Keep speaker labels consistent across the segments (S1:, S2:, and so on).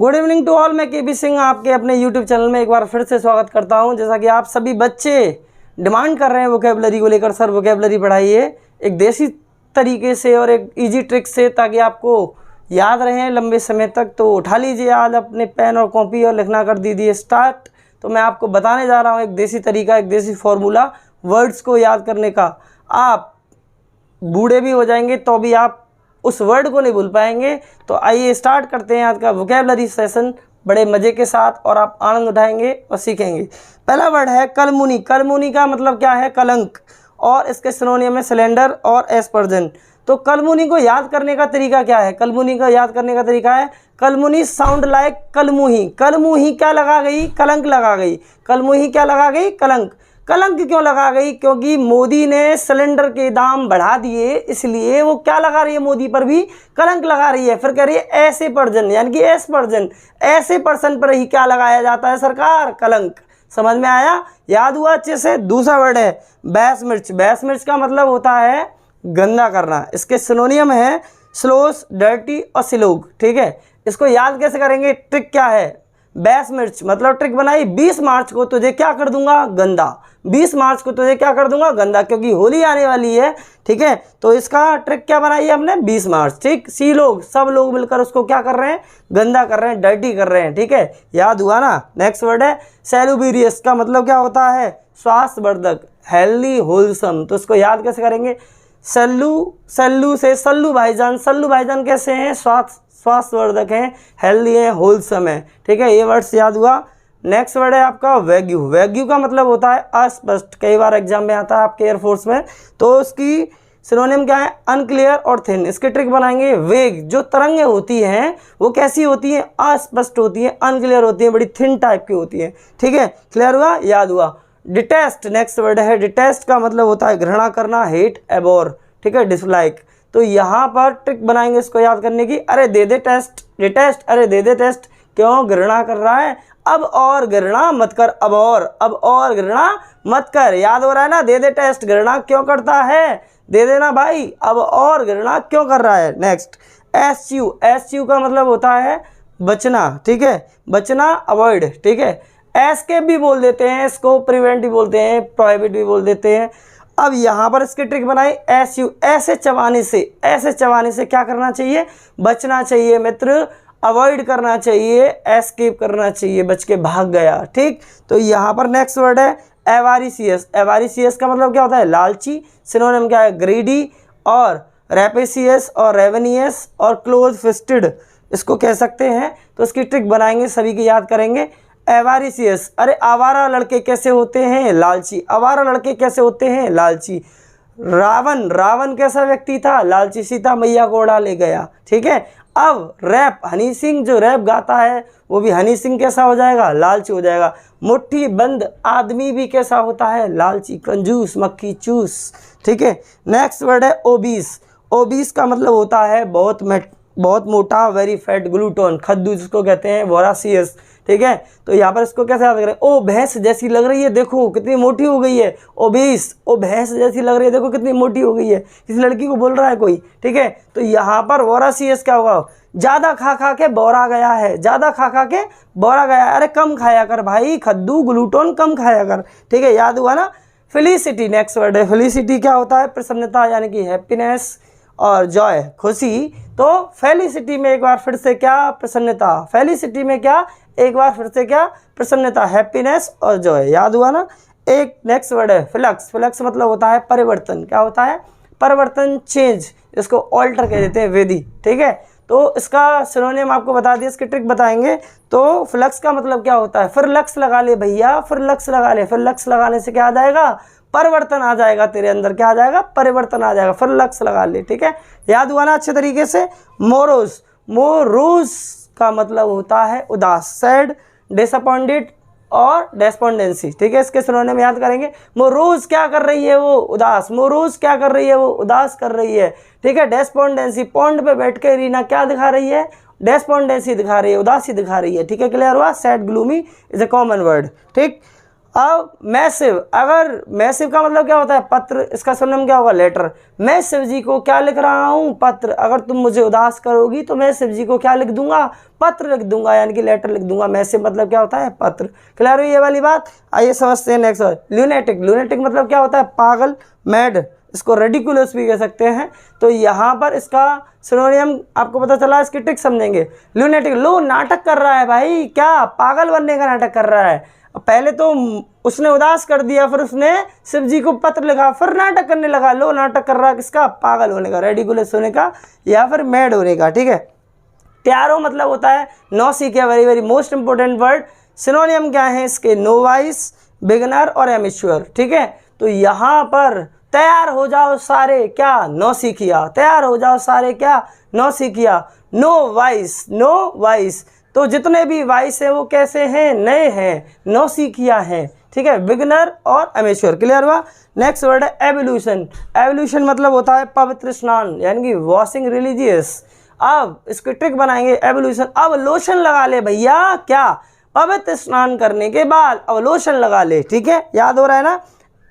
S1: Good evening to all. मैं KP Singh आपके अपने यूट्यूब चैनल में एक बार फिर से स्वागत करता हूं। जैसा कि आप सभी बच्चे डिमांड कर रहे हैं वोकैबुलरी को लेकर, सर वोकैबुलरी पढ़ाइए एक देसी तरीके से और एक इजी ट्रिक से, ताकि आपको याद रहे लंबे समय तक। तो उठा लीजिए आज अपने पेन और कॉपी और लिखना कर दीजिए स्टार्ट। तो मैं आपको बताने जा रहा हूँ एक देसी तरीका, एक देसी फॉर्मूला वर्ड्स को याद करने का। आप बूढ़े भी हो जाएंगे तो भी आप उस वर्ड को नहीं भूल पाएंगे। तो आइए स्टार्ट करते हैं आज का वोकैबुलरी सेशन बड़े मज़े के साथ, और आप आनंद उठाएंगे और सीखेंगे। पहला वर्ड है कलमुनी। कलमुनी का मतलब क्या है? कलंक, और इसके सिनोनियम है सिलेंडर और एस्पर्जन। तो कलमुनी को याद करने का तरीका क्या है? कलमुनी का याद करने का तरीका है कलमुनी साउंड लाइक कलमुही। कलमुही क्या लगा गई? कलंक लगा गई। कलमुही क्या लगा गई? कलंक। कलंक क्यों लगा गई? क्योंकि मोदी ने सिलेंडर के दाम बढ़ा दिए, इसलिए वो क्या लगा रही है? मोदी पर भी कलंक लगा रही है। फिर कह रही है ऐसे पर्सन, यानी कि एस्पर्जन, ऐसे पर्सन पर ही क्या लगाया जाता है सरकार? कलंक। समझ में आया? याद हुआ अच्छे से? दूसरा वर्ड है बैस मिर्च। बैस मिर्च का मतलब होता है गंदा करना। इसके सिनोनियम है स्लोस, डर्टी और सिलोग। ठीक है, इसको याद कैसे करेंगे? ट्रिक क्या है? बैस मिर्च मतलब ट्रिक बनाई, 20 मार्च को तुझे क्या कर दूंगा? गंदा। 20 मार्च को तुझे क्या कर दूंगा? गंदा, क्योंकि होली आने वाली है। ठीक है, तो इसका ट्रिक क्या बनाई है हमने? 20 मार्च। ठीक, सी लोग, सब लोग मिलकर उसको क्या कर रहे हैं? गंदा कर रहे हैं, डर्टी कर रहे हैं। ठीक है, याद हुआ ना? नेक्स्ट वर्ड है सेलुब्रियस। का मतलब क्या होता है? स्वास्थ्यवर्धक, हेल्दी, होलसम। तो इसको याद कैसे करेंगे? सल्लू, सल्लू से सल्लू भाईजान। सल्लू भाईजान कैसे हैं? स्वास्थ्यवर्धक हैं, हेल्दी हैं, होलसम है। ठीक है, ये वर्ड्स याद हुआ। नेक्स्ट वर्ड है आपका वैग्यू। वैग्यू का मतलब होता है अस्पष्ट। कई बार एग्जाम में आता है आपके एयरफोर्स में। तो उसकी सिनोनिम क्या है? अनक्लियर और थिन। इसके ट्रिक बनाएंगे वेग। जो तरंगें होती हैं वो कैसी होती हैं? अस्पष्ट होती हैं, अनक्लियर होती हैं, बड़ी थिन टाइप की होती हैं। ठीक है, क्लियर हुआ? याद हुआ। डिटेस्ट नेक्स्ट वर्ड है। डिटेस्ट का मतलब होता है घृणा करना, हेट, एबोर। ठीक है, डिसलाइक। तो यहाँ पर ट्रिक बनाएंगे इसको याद करने की। अरे दे दे टेस्ट, डिटेस्ट, अरे दे दे टेस्ट। क्यों? घृणा कर रहा है। अब और घृणा मत कर, अब और घृणा मत कर। याद हो रहा है ना? दे दे टेस्ट, घृणा क्यों करता है? दे देना भाई, अब और घृणा क्यों कर रहा है? Next SU. एसयू का मतलब होता है बचना। ठीक है, बचना, अवॉइड। ठीक है, एस्केप भी बोल देते हैं, इसको प्रिवेंट भी बोलते हैं, प्रोहिबिट भी बोल देते हैं। अब यहाँ पर इसकी ट्रिक बनाई एसयू। ऐसे चबाने से, ऐसे चबाने से क्या करना चाहिए? बचना चाहिए मित्र, अवॉइड करना चाहिए, एस्केप करना चाहिए, बच के भाग गया। ठीक, तो यहाँ पर नेक्स्ट वर्ड है एवारिसियस। एवारिसियस का मतलब क्या होता है? लालची। सिनोनिम क्या है? ग्रीडी और रैपेसियस और रेवेनियस और क्लोज फिस्टेड, इसको कह सकते हैं। तो इसकी ट्रिक बनाएंगे, सभी की याद करेंगे। एवारिसियस, अरे आवारा लड़के कैसे होते हैं? लालची। आवारा लड़के कैसे होते हैं? लालची। रावण, रावण कैसा व्यक्ति था? लालची। सीता मैया को उड़ा ले गया। ठीक है, अब रैप, हनी सिंह जो रैप गाता है वो भी हनी सिंह कैसा हो जाएगा? लालची हो जाएगा। मुट्ठी बंद आदमी भी कैसा होता है? लालची, कंजूस, मक्खी चूस। ठीक है, नेक्स्ट वर्ड है ओबीस। ओबीस का मतलब होता है बहुत मोटा, वेरी फैट, ग्लूटोन, खद्दू जिसको कहते हैं, वोरासियस। ठीक है, तो यहाँ पर इसको कैसे याद करें? ओ भैंस जैसी लग रही है, देखो कितनी मोटी हो गई है। ओबीस, ओ भैंस जैसी लग रही है, देखो कितनी मोटी हो गई है। इस लड़की को बोल रहा है कोई। ठीक है, तो यहाँ पर वोरासियस क्या होगा? ज़्यादा खा खा के बोरा गया है, ज़्यादा खा खा के बोरा गया है। अरे कम खाया कर भाई, खद्दू ग्लूटोन कम खाया कर। ठीक है, याद हुआ ना? फेलिसिटी नेक्स्ट वर्ड है। फेलिसिटी क्या होता है? प्रसन्नता, यानी कि हैप्पीनेस और जॉय, खुशी। तो फेलिसिटी में एक बार फिर से क्या? प्रसन्नता। फेलिसिटी में क्या? एक बार फिर से क्या? प्रसन्नता, हैप्पीनेस और जॉय। याद हुआ ना? एक नेक्स्ट वर्ड है फ्लक्स। फ्लक्स मतलब होता है परिवर्तन। क्या होता है? परिवर्तन, चेंज। इसको ऑल्टर कह देते हैं, वेदी। ठीक है, तो इसका सिनोनिम आपको बता दिया, इसकी ट्रिक बताएंगे। तो फ्लक्स का मतलब क्या होता है? फिर लक्स लगा ले भैया, फिर लक्स लगा ले। फिर लक्स लगाने से क्या आ जाएगा? परिवर्तन आ जाएगा तेरे अंदर। क्या आ जाएगा? परिवर्तन आ जाएगा। फिर लक्स लगा ले। ठीक है, याद हुआ ना अच्छे तरीके से? मोरोज। मोरोज का मतलब होता है उदास, सैड, डिसअपॉइंटेड और डेस्पोंडेंसी। ठीक है, इसके सिनोनिम याद करेंगे। मोरोज क्या कर रही है? वो उदास। मोरोज क्या कर रही है? वो उदास कर रही है। ठीक है, डेस्पोंडेंसी, पॉन्ड पे बैठ के रीना क्या दिखा रही है? डेस्पोंडेंसी दिखा रही है, उदासी दिखा रही है। ठीक है, क्लियर हुआ? Sad, gloomy is a common word. ठीक, अब मैसिव, अगर मैसिव का मतलब क्या होता है पत्र, इसका सिनोनिम क्या होगा लेटर। मैं शिव जी को क्या लिख रहा हूँ पत्र, अगर तुम मुझे उदास करोगी तो मैं शिव जी को क्या लिख दूंगा पत्र लिख दूंगा, यानी कि लेटर लिख दूंगा। मैसिव मतलब क्या होता है पत्र। क्लियर हुई ये वाली बात। आइए समझते हैं नेक्स्ट वर्ड ल्यूनेटिक। ल्यूनेटिक मतलब क्या होता है पागल, मैड, इसको रेडिकुलस भी कह सकते हैं। तो यहाँ पर इसका सिनोनियम आपको पता चला, इसकी ट्रिक समझेंगे। ल्यूनेटिक, लो नाटक कर रहा है भाई, क्या पागल बनने का नाटक कर रहा है। पहले तो उसने उदास कर दिया, फिर उसने शिव जी को पत्र लिखा, फिर नाटक करने लगा। लो नाटक कर रहा है किसका, पागल होने का, रेडिकुलस होने का या फिर मैड होने का। ठीक है। त्यारो मतलब होता है नौसिखिया, very very most important word. Synonym क्या है इसके, नोवाइस, बिगनर और एमेच्योर। ठीक है। तो यहाँ पर तैयार हो जाओ सारे क्या, नौसिखिया, तैयार हो जाओ सारे क्या, नौसिखिया। नो वाइस, नो वाइस, तो जितने भी वाइस हैं वो कैसे हैं, नए हैं, नौसिखिया हैं। ठीक है। बिगनर और एमेच्योर। क्लियर हुआ। नेक्स्ट वर्ड है एवोल्यूशन। एवोल्यूशन मतलब होता है पवित्र स्नान, यानी कि वॉशिंग रिलीजियस। अब इसकी ट्रिक बनाएंगे एवोल्यूशन। अब लोशन लगा ले भैया, क्या, पवित्र स्नान करने के बाद अब लोशन लगा ले। ठीक है, याद हो रहा है ना।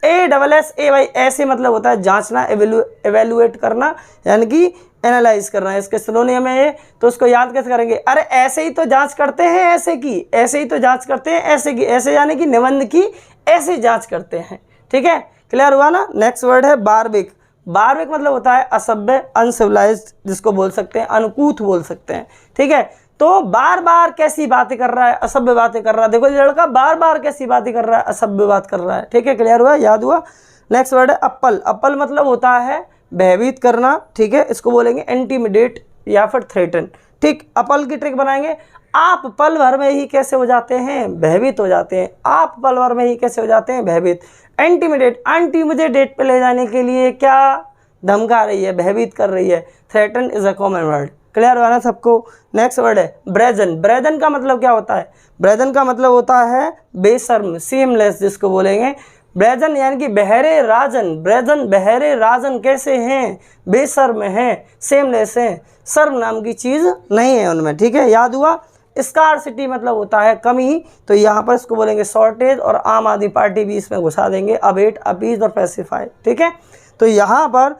S1: ASSAY ऐसे मतलब होता है जांचना, एवेल्युएट करना, यानी कि एनालाइज करना। इसके सिनोनियम है ये, तो उसको याद कैसे करेंगे, अरे ऐसे ही तो जांच करते हैं, ऐसे की ऐसे ही तो जांच करते हैं, ऐसे की ऐसे, यानी कि निबंध की ऐसे जांच करते हैं। ठीक है। क्लियर हुआ ना। नेक्स्ट वर्ड है बार्बिक। बार्बिक मतलब होता है असभ्य, अनसिविलाइज्ड, जिसको बोल सकते हैं अनकूथ बोल सकते हैं। ठीक है। तो बार बार कैसी बातें कर रहा है, असभ्य बातें कर रहा है। देखो ये लड़का बार बार कैसी बातें कर रहा है, असभ्य बात कर रहा है। ठीक है। क्लियर हुआ, याद हुआ। नेक्स्ट वर्ड है अप्पल। अप्पल मतलब होता है भयभीत करना। ठीक है। इसको बोलेंगे इंटिमिडेट या फिर थ्रेटन। ठीक। अप्पल की ट्रिक बनाएंगे। आप पल भर में ही कैसे हो जाते हैं, भयभीत हो जाते हैं। आप पल भर में ही कैसे हो जाते हैं, भयभीत। इंटिमिडेट, आंटी मुझे डेट पे ले जाने के लिए क्या धमका रही है, भयभीत कर रही है। Threaten is a common word. Clear हुआ ना सबको। नेक्स्ट वर्ड है ब्रेजन। ब्रेजन का मतलब क्या होता है, ब्रेजन का मतलब होता है बेशर्म, सेमलेस, जिसको बोलेंगे ब्रेजन, यानी कि बहरे राजन। ब्रेजन, बहरे राजन कैसे हैं, बेशर्म हैं, सेमलेस हैं, शर्म नाम की चीज़ नहीं है उनमें। ठीक है, याद हुआ। स्कार्सिटी मतलब होता है कमी, तो यहाँ पर इसको बोलेंगे शॉर्टेज, और आम आदमी पार्टी भी इसमें घुसा देंगे, अबेट, अपीज और पैसिफाई। ठीक है। तो यहाँ पर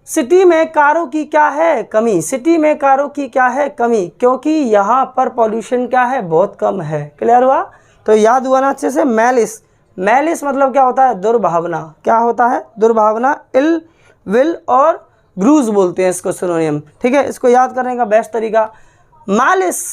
S1: सिटी में कारों की क्या है, कमी। सिटी में कारों की क्या है, कमी, क्योंकि यहाँ पर पॉल्यूशन क्या है, बहुत कम है। क्लियर हुआ। तो याद हुआ ना अच्छे से। मैलिस। मैलिस मतलब क्या होता है, दुर्भावना। क्या होता है, दुर्भावना, इल विल और ग्रूज बोलते हैं इसको सिनोनियम। ठीक है। इसको याद करने का बेस्ट तरीका, मालिश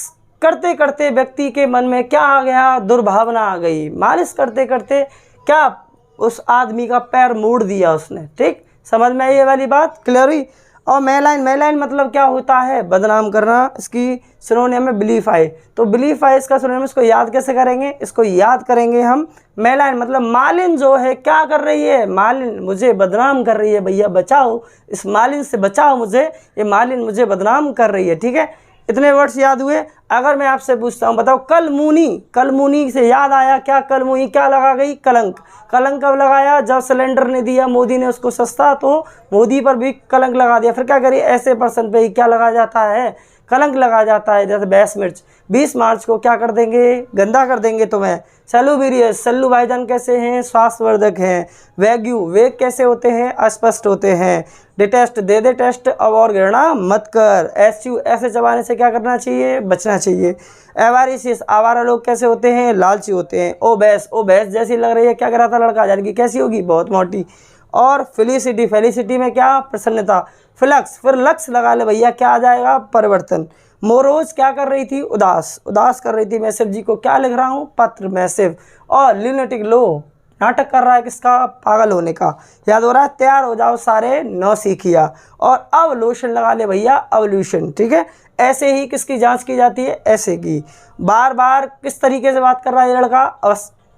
S1: करते करते व्यक्ति के मन में क्या आ गया, दुर्भावना आ गई। मालिश करते करते क्या, उस आदमी का पैर मोड़ दिया उसने। ठीक, समझ में आई ये वाली बात, क्लियर हुई। और मेलाइन, मेलाइन मतलब क्या होता है, बदनाम करना। इसकी सिनोनियम में बिलीफाई। तो बिलीफाई इसका सिनोनियम, इसको याद कैसे करेंगे, इसको याद करेंगे हम। मेलाइन मतलब मालिन जो है क्या कर रही है, मालिन मुझे बदनाम कर रही है, भैया बचाओ, इस मालिन से बचाओ मुझे, ये मालिन मुझे बदनाम कर रही है। ठीक है, इतने वर्ड्स याद हुए। अगर मैं आपसे पूछता हूँ बताओ कलमुनी, कलमुनी से याद आया क्या, कलमुनी क्या लगा गई, कलंक। कलंक कब लगाया, जब सिलेंडर ने दिया मोदी ने उसको सस्ता, तो मोदी पर भी कलंक लगा दिया। फिर क्या करिए, ऐसे पर्सन पे ही क्या लगा जाता है, कलंक लगा जाता है। जैसे 22 मिर्च, 20 मार्च को क्या कर देंगे, गंदा कर देंगे तुम्हें। सेलुबेरियस, सल्लू भाईजान कैसे हैं, स्वास्थ्यवर्धक हैं। वैग्यू, वेग कैसे होते हैं, अस्पष्ट होते हैं। डिटेस्ट, दे दे टेस्ट, अब और घृणा मत कर। एसयू, ऐसे चबाने से क्या करना चाहिए, बचना चाहिए। एवारिसियस, आवारा लोग कैसे होते हैं, लालची होते हैं। ओ भैंस जैसी लग रही है, क्या करा था लड़का, यानी कि कैसी होगी, बहुत मोटी। और फेलिसिटी, फेलिसिटी में क्या, प्रसन्नता। फ्लक्स, फिर लक्स लगा ले भैया, क्या आ जाएगा, परिवर्तन। मोरोज क्या कर रही थी, उदास, उदास कर रही थी। मैसिव जी को क्या लिख रहा हूँ, पत्र, मैसिव। और ल्यूनेटिक, लो नाटक कर रहा है किसका, पागल होने का। याद हो रहा है। तैयार हो जाओ सारे, नौसिखिया। और अब लोशन लगा ले भैया, अवल्यूशन। ठीक है, ऐसे ही किसकी जांच की जाती है, ऐसे की। बार बार किस तरीके से बात कर रहा है ये लड़का,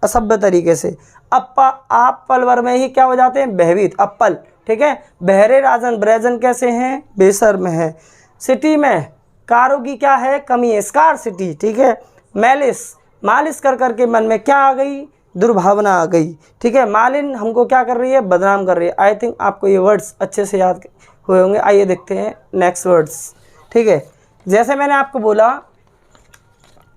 S1: असभ्य तरीके से। अप्पा, आप पल भर में ही क्या हो जाते हैं, भयभीत, अप्पल। ठीक है। बहरे राजन, ब्रेजन कैसे हैं, बेशर्म है। सिटी में कारों की क्या है, कमी है, स्कार सिटी। ठीक है। मैलिस, मालिश कर करके मन में क्या आ गई, दुर्भावना आ गई। ठीक है। मालिन हमको क्या कर रही है, बदनाम कर रही है। आई थिंक आपको ये वर्ड्स अच्छे से याद हुए होंगे। आइए देखते हैं नेक्स्ट वर्ड्स। ठीक है, जैसे मैंने आपको बोला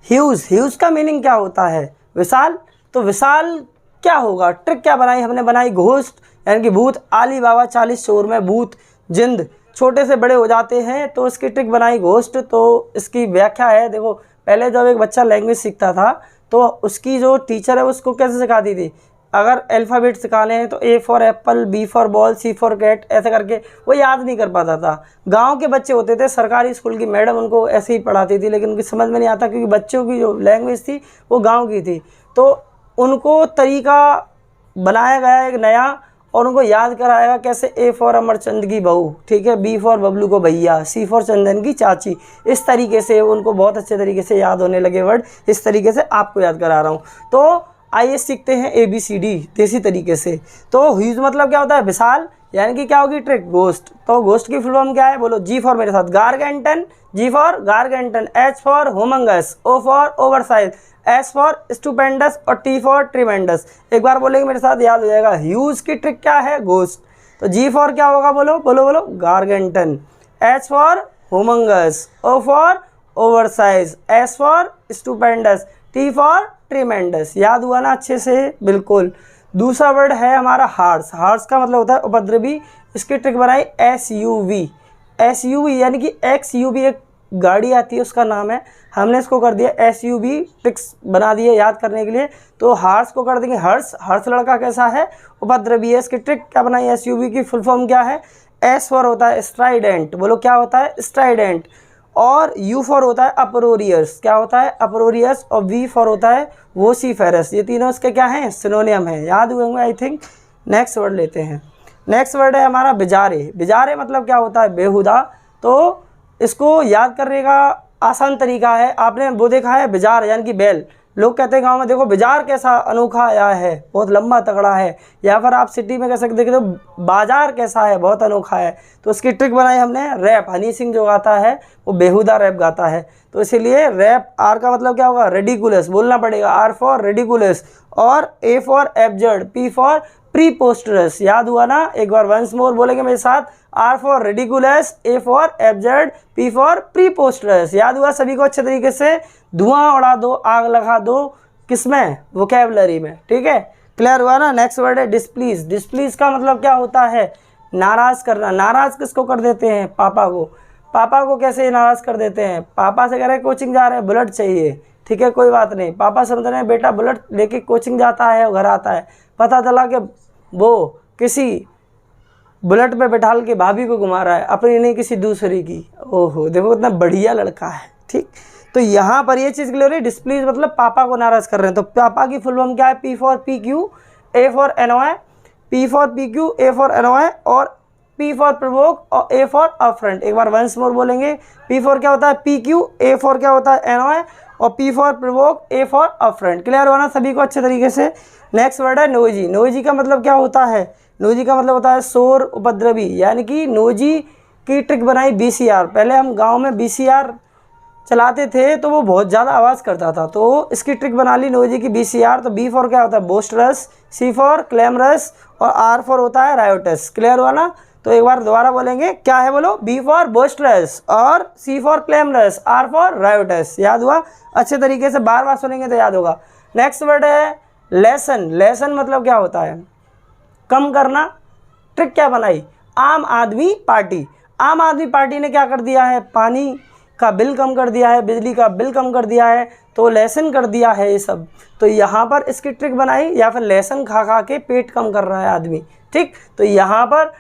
S1: ह्यूज, ह्यूज का मीनिंग क्या होता है, विशाल। तो विशाल क्या होगा, ट्रिक क्या बनाई हमने, बनाई घोस्ट यानी कि भूत। आली बाबा 40 चोर में भूत जिंद छोटे से बड़े हो जाते हैं, तो इसकी ट्रिक बनाई घोस्ट। तो इसकी व्याख्या है, देखो पहले जब एक बच्चा लैंग्वेज सीखता था तो उसकी जो टीचर है उसको कैसे सिखाती थी, अगर अल्फ़ाबेट सिखाने हैं तो A for apple, B for ball, C for cat, ऐसे करके वो याद नहीं कर पाता था। गांव के बच्चे होते थे, सरकारी स्कूल की मैडम उनको ऐसे ही पढ़ाती थी, लेकिन उनकी समझ में नहीं आता क्योंकि बच्चों की जो लैंग्वेज थी वो गांव की थी। तो उनको तरीका बनाया गया एक नया, और उनको याद कराएगा कैसे, ए फॉर अमरचंद की बहू, ठीक है, बी फॉर बबलू को भैया, सी फॉर चंदन की चाची। इस तरीके से उनको बहुत अच्छे तरीके से याद होने लगे वर्ड। इस तरीके से आपको याद करा रहा हूँ। तो आइए सीखते हैं ABCD देसी तरीके से। तो ह्यूज मतलब क्या होता है, विशाल, यानी कि क्या होगी ट्रिक, घोस्ट। तो घोस्ट की फुल फॉर्म क्या है, बोलो जी फॉर मेरे साथ, gargantuan, G for gargantuan, H for humongous, O for oversize, S for stupendous और T फॉर ट्रिमेंडस। एक बार बोलेंगे मेरे साथ याद हो जाएगा। ह्यूज की ट्रिक क्या है, घोस्ट। तो जी फॉर क्या होगा, बोलो बोलो बोलो, gargantuan, H for humongous, O for oversize, S for stupendous, T for tremendous. याद हुआ ना अच्छे से, बिल्कुल। दूसरा वर्ड है हमारा हार्स। हार्स का मतलब होता है उपद्रवी। इसकी ट्रिक बनाई SUV। SUV यानी कि XUV, एक गाड़ी आती है उसका नाम है, हमने इसको कर दिया SUV, ट्रिक्स बना दिए याद करने के लिए। तो हार्स को कर देंगे हर्ष। हर्ष लड़का कैसा है, उपद्रवी है। इसकी ट्रिक क्या बनाई, SUV की फुल फॉर्म क्या है, S फॉर होता है स्ट्राइडेंट, बोलो क्या होता है, स्ट्राइडेंट। और U फॉर होता है अपरोरियस, क्या होता है, अपरोरियस। और V फॉर होता है वोसीफेरस। ये तीनों इसके क्या हैं, सिनोनियम है, याद हुए होंगे आई थिंक। नेक्स्ट वर्ड लेते हैं। नेक्स्ट वर्ड है हमारा बिजारे। बिजारे मतलब क्या होता है, बेहुदा। तो इसको याद करने का आसान तरीका है, आपने वो देखा है बिजार यानी कि बैल। लोग कहते हैं गांव में, देखो बिजार कैसा अनोखा आया है, बहुत लंबा तगड़ा है। या फिर आप सिटी में कह सकते हो बाजार कैसा है, बहुत अनोखा है। तो उसकी ट्रिक बनाई हमने रैप। हनी सिंह जो गाता है वो बेहुदा रैप गाता है, तो इसीलिए रैप। आर का मतलब क्या होगा, रेडिकुलस, बोलना पड़ेगा, R फॉर रेडिकुलस। और A for absurd, P for preposterous. याद हुआ ना, एक बार वंस मोर बोलेंगे मेरे साथ, R for ridiculous, A for absurd, P for preposterous. याद हुआ सभी को अच्छे तरीके से। धुआं उड़ा दो, आग लगा दो, किसमें, वोकैबुलरी में, ठीक है, क्लियर हुआ ना। नेक्स्ट वर्ड है डिस्प्लीज। डिस्प्लीज का मतलब क्या होता है, नाराज करना। नाराज किसको कर देते हैं, पापा को। पापा को कैसे नाराज कर देते हैं, पापा से कह रहे हैं कोचिंग जा रहे हैं, बुलेट चाहिए, ठीक है कोई बात नहीं। पापा समझ रहे हैं बेटा बुलेट लेके कोचिंग जाता है, घर आता है, पता चला कि वो किसी बुलेट पे बैठाल के भाभी को घुमा रहा है, अपनी नहीं किसी दूसरी की। ओहो, देखो कितना बढ़िया लड़का है, ठीक। तो यहाँ पर ये चीज़ क्लियर हो रही है, डिस्प्लीज मतलब पापा को नाराज कर रहे हैं। तो पापा की फुल फॉर्म क्या है, P for PQ, A for annoy, P for PQ, A for annoy, और P फॉर प्रोवोक और A फॉर अफ्रंट। एक बार वंस मोर बोलेंगे, P फॉर क्या होता है PQ, A फॉर क्या होता है एनॉय, और P for provoke, A for affront. Clear हुआ ना सभी को अच्छे तरीके से। नेक्स्ट वर्ड है नोजी। नोजी का मतलब क्या होता है, नोजी का मतलब होता है शोर उपद्रवी, यानी कि नोजी की ट्रिक बनाई BCR। पहले हम गाँव में BCR चलाते थे तो वो बहुत ज़्यादा आवाज़ करता था, तो इसकी ट्रिक बना ली नोजी की BCR। तो B फॉर क्या होता है बोस्टरस, C फॉर क्लैमरस, और R फॉर होता है रायोटस। क्लियर हुआ ना। तो एक बार दोबारा बोलेंगे, क्या है बोलो, B फॉर बोस्टरस और C for clamorous, R for riotous. याद हुआ अच्छे तरीके से, बार बार सुनेंगे तो याद होगा। नेक्स्ट वर्ड है लेसन। लेसन मतलब क्या होता है, कम करना। ट्रिक क्या बनाई, आम आदमी पार्टी। आम आदमी पार्टी ने क्या कर दिया है, पानी का बिल कम कर दिया है, बिजली का बिल कम कर दिया है, तो लेसन कर दिया है ये सब। तो यहाँ पर इसकी ट्रिक बनाई, या फिर लेसन खा खा के पेट कम कर रहा है आदमी, ठीक। तो यहाँ पर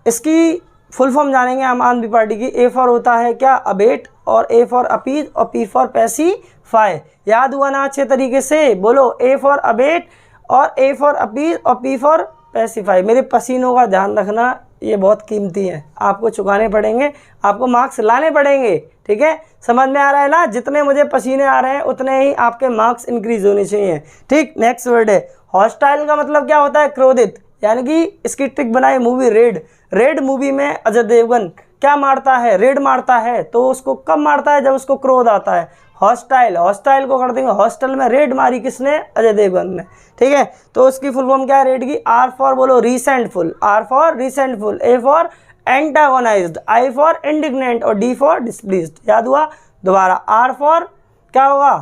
S1: इसकी फुल फॉर्म जानेंगे आम आदमी पार्टी की। A फॉर होता है क्या, अबेट, और A फॉर अपीज, और P फॉर पैसिफाई। याद हुआ ना अच्छे तरीके से, बोलो A फॉर अबेट, और A फॉर अपीज, और P फॉर पैसिफाई। मेरे पसीनों का ध्यान रखना, ये बहुत कीमती है, आपको चुकाने पड़ेंगे, आपको मार्क्स लाने पड़ेंगे, ठीक है। समझ में आ रहा है ना, जितने मुझे पसीने आ रहे हैं उतने ही आपके मार्क्स इंक्रीज होने चाहिए, ठीक। नेक्स्ट वर्ड है हॉस्टाइल। का मतलब क्या होता है, क्रोधित, यानी कि इसकी ट्रिक बनाई मूवी रेड। रेड मूवी में अजय देवगन क्या मारता है, रेड मारता है, तो उसको कब मारता है, जब उसको क्रोध आता है। हॉस्टाइल, हॉस्टाइल को कर देंगे हॉस्टल में, रेड मारी किसने, अजय देवगन ने, ठीक है। तो उसकी फुल फॉर्म क्या है रेड की, R फॉर बोलो resentful, R for resentful, A for antagonized, I for indignant, और D फॉर डिस्प्लीज्ड। याद हुआ। दोबारा R फॉर क्या होगा,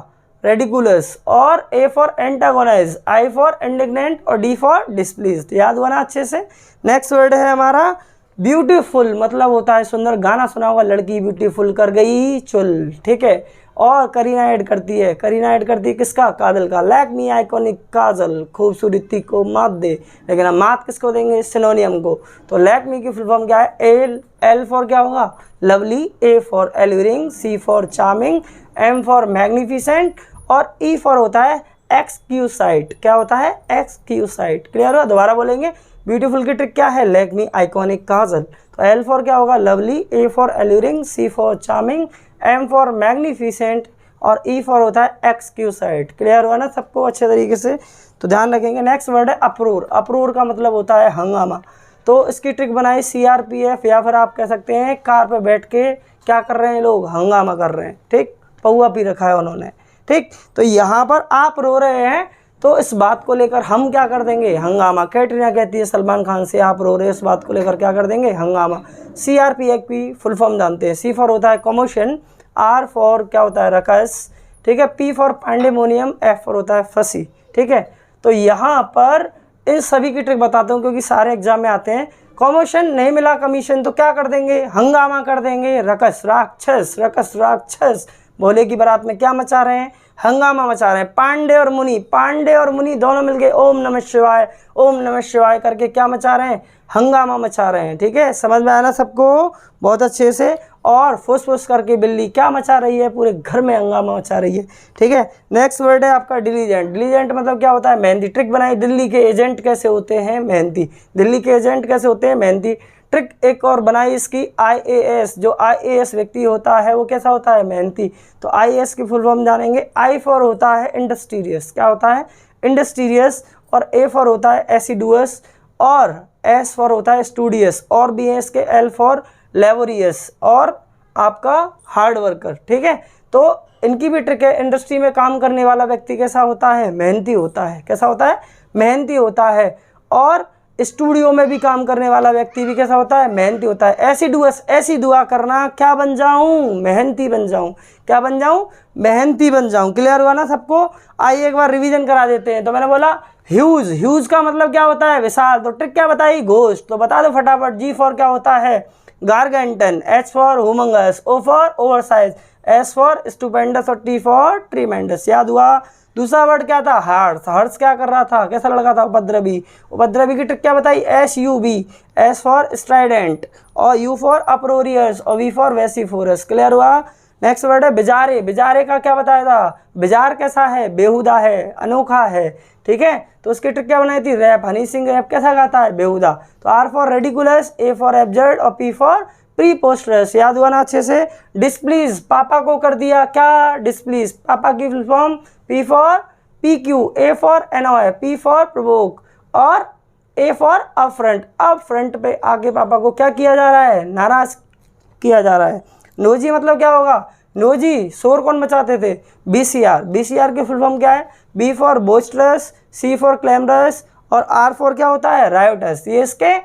S1: रेडिकुलस, और A for antagonize, I for indignant और डी फॉर डिस्प्लीज्ड। याद हुआ ना अच्छे से। नेक्स्ट वर्ड है हमारा ब्यूटीफुल, मतलब होता है सुंदर। गाना सुना होगा, लड़की ब्यूटीफुल कर गई चुल, ठीक है। और करीना ऐड करती है, करीना ऐड करती है किसका? काजल का। लैक मी आइकॉनिक काजल, खूबसूरती को मात दे, लेकिन हम मात किसको देंगे? सिनोनियम को। तो लैक मी की फुल फॉर्म क्या है? एल, एल फॉर क्या होगा? Lovely, A for alluring, C for charming, M for magnificent और ई फॉर होता है एक्सक्यूसाइट। क्या होता है? एक्सक्यूसाइट। क्लियर हुआ? दोबारा बोलेंगे। ब्यूटीफुल की ट्रिक क्या है? Lakme iconic kajal. तो एल फॉर क्या होगा? Lovely, A for alluring, C for charming, M for magnificent और ई फॉर होता है एक्सक्यूसाइट। क्लियर हुआ ना सबको अच्छे तरीके से? तो ध्यान रखेंगे। नेक्स्ट वर्ड है अप्रोर। अप्रोर का मतलब होता है हंगामा। तो इसकी ट्रिक बनाई सीआरपीएफ, या फिर आप कह सकते हैं कार पे बैठ के क्या कर रहे हैं लोग? हंगामा कर रहे हैं, ठीक। पौआ पी रखा है उन्होंने, ठीक। तो यहाँ पर आप रो रहे हैं, तो इस बात को लेकर हम क्या कर देंगे? हंगामा। कैटरीना कहती है सलमान खान से, आप रो रहे हैं, इस बात को लेकर क्या कर देंगे? हंगामा। सीआरपीएफ की फुल फॉर्म जानते हैं। सी फॉर होता है कमोशन, आर फॉर क्या होता है? रकस, ठीक है। P for pandemonium, F for होता है फंसी, ठीक है। तो यहाँ पर इन सभी की ट्रिक बताता हूँ क्योंकि सारे एग्जाम में आते हैं। कमोशन नहीं मिला कमीशन तो क्या कर देंगे? हंगामा कर देंगे। रकस राक्षस, रकस राक्षस, भोले की बारात में क्या मचा रहे हैं? हंगामा मचा रहे हैं। पांडे और मुनि, पांडे और मुनि दोनों मिलके ओम नमः शिवाय, ओम नमः शिवाय करके क्या मचा रहे हैं? हंगामा मचा रहे हैं, ठीक है। समझ में आया ना सबको? बहुत अच्छे से। और फुस फुस करके बिल्ली क्या मचा रही है? पूरे घर में हंगामा मचा रही है, ठीक है। नेक्स्ट वर्ड है आपका डिलीजेंट। डिलीजेंट मतलब क्या होता है? मेहंदी। ट्रिक बनाई, दिल्ली के एजेंट कैसे होते हैं? मेहंदी। दिल्ली के एजेंट कैसे होते हैं? मेहंदी। ट्रिक एक और बनाई इसकी, आईएएस। जो आईएएस व्यक्ति होता है वो कैसा होता है? मेहनती। तो आईएएस की फुल फॉर्म जानेंगे। आई फॉर होता है इंडस्ट्रियस, क्या होता है? इंडस्ट्रियस। और ए फॉर होता है एसिडुअस, और एस फॉर होता है स्टूडियस, और बी है इसके एल फॉर लेबोरियस, और आपका हार्ड वर्कर, ठीक है। तो इनकी भी ट्रिक है। इंडस्ट्री में काम करने वाला व्यक्ति कैसा होता है? मेहनती होता है। कैसा होता है? मेहनती होता है। और स्टूडियो में भी काम करने वाला व्यक्ति भी कैसा होता है? मेहनती होता है। ऐसी डुअस, ऐसी दुआ करना क्या बन जाऊं? मेहनती बन जाऊं। क्या बन जाऊं? मेहनती बन जाऊं। क्लियर हुआ ना सबको? आइए एक बार रिवीजन करा देते हैं। तो मैंने बोला ह्यूज, ह्यूज का मतलब क्या होता है? विशाल। तो ट्रिक क्या बताई? घोस्ट। तो बता दो फटाफट। जी फॉर क्या होता है? Gargantuan, H for humongous, O for oversize, S for stupendous और टी फॉर ट्रीमेंडस। याद हुआ? दूसरा वर्ड क्या था? हर्ष। हर्ष क्या कर रहा था? कैसा लड़का था? उपद्रवी। उपद्रवी की ट्रिक क्या बताई? S U V, S for strident, और यू फॉर अप्रोरियस, और वी फॉर वेसिफोरस। क्लियर हुआ? नेक्स्ट वर्ड है बिजारे। बिजारे का क्या बताया था? बिजार कैसा है? बेहुदा है, अनोखा है, ठीक है। तो उसकी ट्रिक क्या बनाई थी? रैप। हनी सिंह रैप कैसा गाता है? बेहुदा। तो R for ridiculous, A for absurd और पी फॉर प्रीपोस्टरस। याद हुआ ना अच्छे से? डिस्प्लीज, पापा को कर दिया क्या? डिस्प्लीज। पापा की full form P for P Q, A for annoy, P for provoke, और ए फॉर अपफ्रंट। अपफ्रंट पे आगे पापा को क्या किया जा रहा है? नाराज किया जा रहा है। नोजी मतलब क्या होगा? नोजी, शोर कौन मचाते थे? बीसीआर। बीसीआर की फुल फॉर्म क्या है? B for boisterous, C for clamorous, और आर फॉर क्या होता है? रायोटस। ये इसके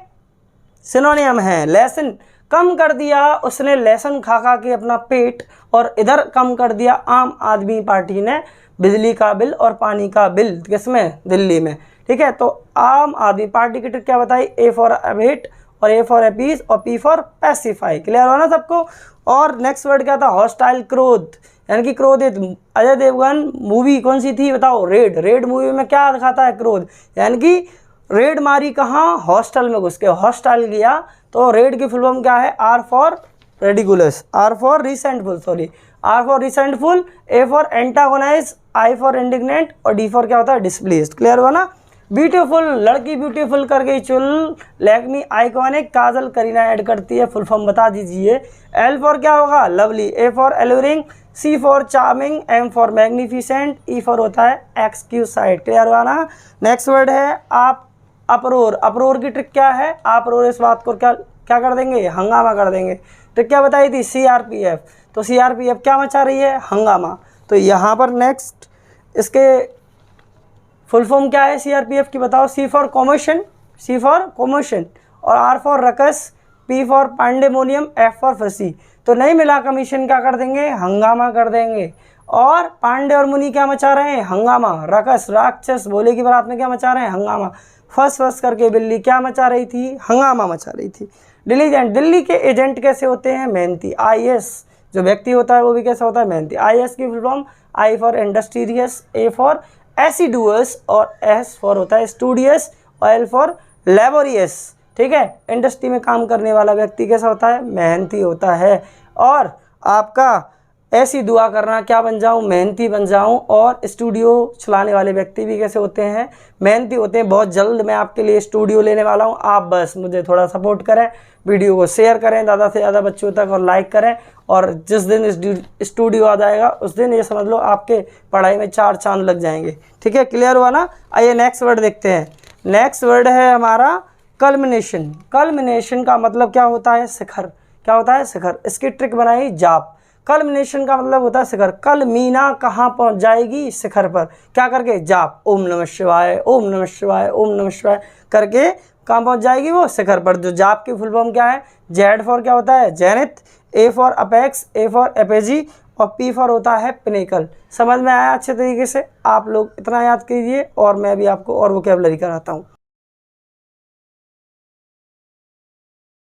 S1: सिनोनियम है। लेसन, कम कर दिया उसने लेसन खा खा के अपना पेट, और इधर कम कर दिया आम आदमी पार्टी ने बिजली का बिल और पानी का बिल। किसमें? दिल्ली में, ठीक है। तो आम आदमी पार्टी की ट्रिक क्या बताई? ए फॉर अवेट, और ए फॉर अपीज, और पी फॉर पैसिफाई। क्लियर हो ना सबको? और नेक्स्ट वर्ड क्या था? हॉस्टाइल, क्रोध, यानी कि क्रोधित। अजय देवगन मूवी कौन सी थी बताओ? रेड। रेड मूवी में क्या दिखाता है? क्रोध। यानी कि रेड मारी कहाँ? हॉस्टल में घुस के हॉस्टाइल किया। तो रेड की फुल फॉर्म क्या है? R for ridiculous, R for resentful, sorry, R for resentful, A for antagonize, I for indignant, और डी फॉर क्या होता है? डिस्प्लेस्ड। क्लियर हुआ ना? ब्यूटीफुल, लड़की ब्यूटीफुल कर गई चुल। लैक्मी आइकॉनिक, काजल करीना ऐड करती है। फुल फॉर्म बता दीजिए। एल फॉर क्या होगा? Lovely, A for alluring, C for charming, M for magnificent, E for होता है एक्सक्यूसाइट। क्लियर हुआ ना? नेक्स्ट वर्ड है आप अप्रोर। अप्रोर की ट्रिक क्या है? अप्रोर इस बात को क्या क्या कर देंगे? हंगामा कर देंगे। ट्रिक क्या बताई थी? सीआरपीएफ। तो सीआरपीएफ क्या मचा रही है? हंगामा। तो यहाँ पर नेक्स्ट इसके फुल फॉर्म क्या है सीआरपीएफ की बताओ? C for commotion, C for commotion, और R for ruckus, P for pandemonium, F for fancy. तो नहीं मिला कमीशन क्या कर देंगे? हंगामा कर देंगे। और पांडे और मुनि क्या मचा रहे हैं, हंगामा। राक्षस राक्षस भोले की बारात में क्या मचा रहे हैं, हंगामा। फस फस करके बिल्ली क्या मचा रही थी, हंगामा मचा रही थी। डिलीजेंट, दिल्ली के एजेंट कैसे होते हैं, मेहनती। आईएएस जो व्यक्ति होता है वो भी कैसा होता है, मेहनती। आईएएस की full form, I for industrious, A for assiduous और एस फॉर होता है स्टूडियस, एल फॉर लेबोरियस। ठीक है, इंडस्ट्री में काम करने वाला व्यक्ति कैसा होता है, मेहनती होता है। और आपका ऐसी दुआ करना क्या बन जाऊं, मेहनती बन जाऊं। और स्टूडियो चलाने वाले व्यक्ति भी कैसे होते हैं, मेहनती होते हैं। बहुत जल्द मैं आपके लिए स्टूडियो लेने वाला हूं, आप बस मुझे थोड़ा सपोर्ट करें, वीडियो को शेयर करें ज़्यादा से ज़्यादा बच्चों तक और लाइक करें। और जिस दिन स्टूडियो आ जाएगा उस दिन ये समझ लो आपके पढ़ाई में 4 चांद लग जाएंगे। ठीक है, क्लियर हुआ ना। आइए नेक्स्ट वर्ड देखते हैं। नेक्स्ट वर्ड है हमारा कल्मिनेशन। कल्मिनेशन का मतलब क्या होता है, शिखर। क्या होता है, शिखर। इसकी ट्रिक बनाई जाप। कल्मिनेशन का मतलब होता है शिखर। कल मीना कहाँ पहुँच जाएगी, शिखर पर। क्या करके, जाप, ओम नमः शिवाय, ओम नमः शिवाय, ओम नमः शिवाय करके कहाँ पहुँच जाएगी वो, शिखर पर। जो जाप की फुल फॉर्म क्या है, जेड फॉर क्या होता है, zenith, A for apex, A for apogee और पी फॉर होता है पिनेकल। समझ में आया अच्छे तरीके से। आप लोग इतना याद कीजिए और मैं भी आपको और वोकैबुलरी कराता हूँ।